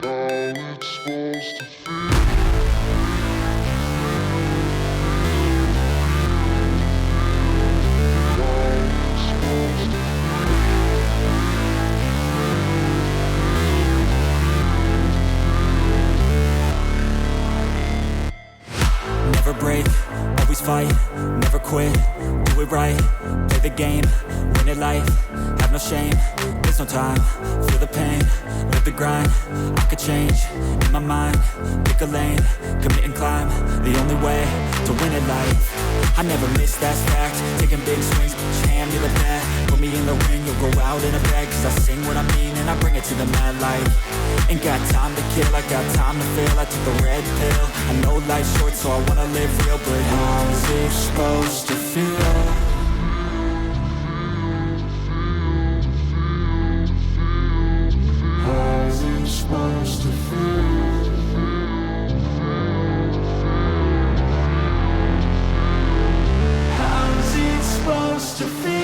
Never break, always fight, never quit, do it right, play the game, win it life, have no shame, there's no time, feel the pain, live the grind, I could change, in my mind, pick a lane, commit and climb, the only way to win at life. I never miss, that's fact, taking big swings, put your hand to the bat, put me in the ring, you'll go out in a bag, cause I sing what I mean and I bring it to the mad light. Ain't got time to kill, I got time to feel, I took the red pill, I know life's short so I wanna live real, but how's it supposed to feel? How's it supposed to feel? How's it supposed to feel?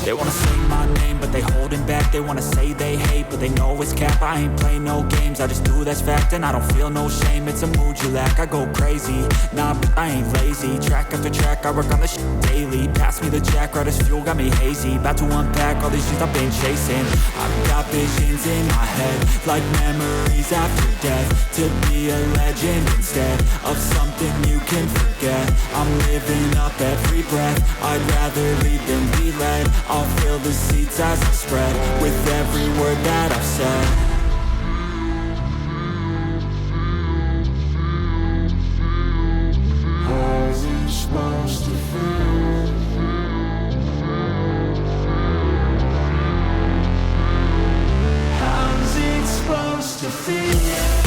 They wanna say my name, but they holding back. They wanna say they hate, but they know it's cap. I ain't play no games, I just do that's fact. And I don't feel no shame, it's a mood you lack. I go crazy, nah, but I ain't lazy. Track after track, I work on this shit daily. Pass me the jack, right as fuel, got me hazy. About to unpack all these things I've been chasing. I've got visions in my head, like memories after death. To be a legend instead of something you can forget. I'm living up every breath, I'd rather lead than be led. I'll fill the seats as I spread with every word that I've said. How's it supposed to feel? How's it supposed to feel?